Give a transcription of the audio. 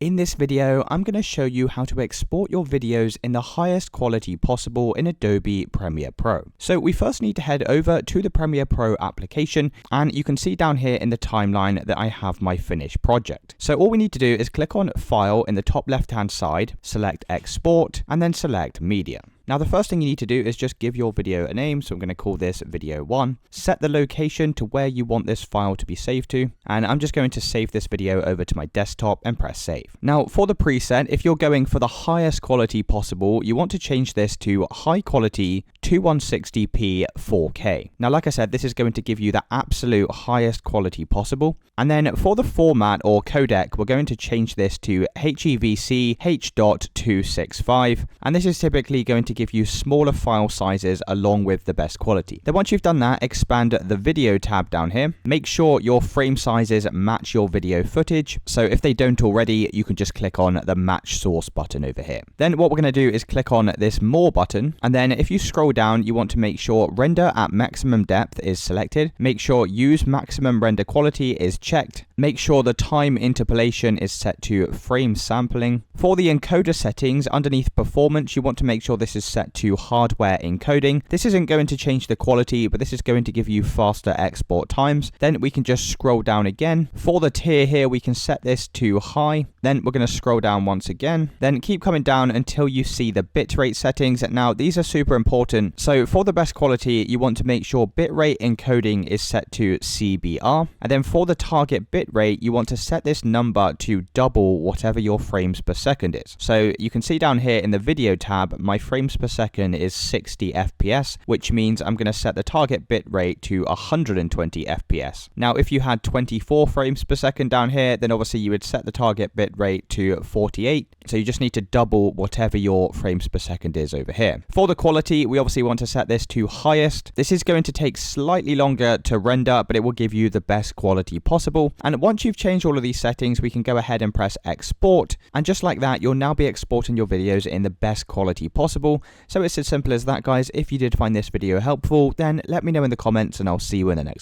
In this video, I'm going to show you how to export your videos in the highest quality possible in Adobe Premiere Pro. So we first need to head over to the Premiere Pro application, and you can see down here in the timeline that I have my finished project. So all we need to do is click on File in the top left-hand side, select Export, and then select Media. Now the first thing you need to do is just give your video a name, so I'm going to call this video 1. Set the location to where you want this file to be saved to, and I'm just going to save this video over to my desktop and press save. Now for the preset, if you're going for the highest quality possible, you want to change this to high quality 2160p 4K. Now like I said, this is going to give you the absolute highest quality possible. And then for the format or codec, we're going to change this to HEVC H.265, and this is typically going to give you smaller file sizes along with the best quality. Then once you've done that, expand the video tab down here. Make sure your frame sizes match your video footage. So if they don't already, you can just click on the match source button over here. Then what we're going to do is click on this more button, and then if you scroll down, you want to make sure render at maximum depth is selected. Make sure use maximum render quality is checked. Make sure the time interpolation is set to frame sampling. For the encoder settings, underneath performance, you want to make sure this is set to hardware encoding. This isn't going to change the quality, but this is going to give you faster export times. Then we can just scroll down again. For the tier here, we can set this to high. Then we're going to scroll down once again. Then keep coming down until you see the bitrate settings. Now these are super important. So for the best quality, you want to make sure bitrate encoding is set to CBR. And then for the target bitrate, you want to set this number to double whatever your frames per second is. So you can see down here in the video tab, my frames per second is 60 FPS, which means I'm going to set the target bitrate to 120 FPS. Now, if you had 24 frames per second down here, then obviously you would set the target bitrate to 48. So you just need to double whatever your frames per second is over here. For the quality, we obviously want to set this to highest. This is going to take slightly longer to render, but it will give you the best quality possible. And once you've changed all of these settings, we can go ahead and press export. And just like that, you'll now be exporting your videos in the best quality possible. So it's as simple as that, guys. If you did find this video helpful, then let me know in the comments, and I'll see you in the next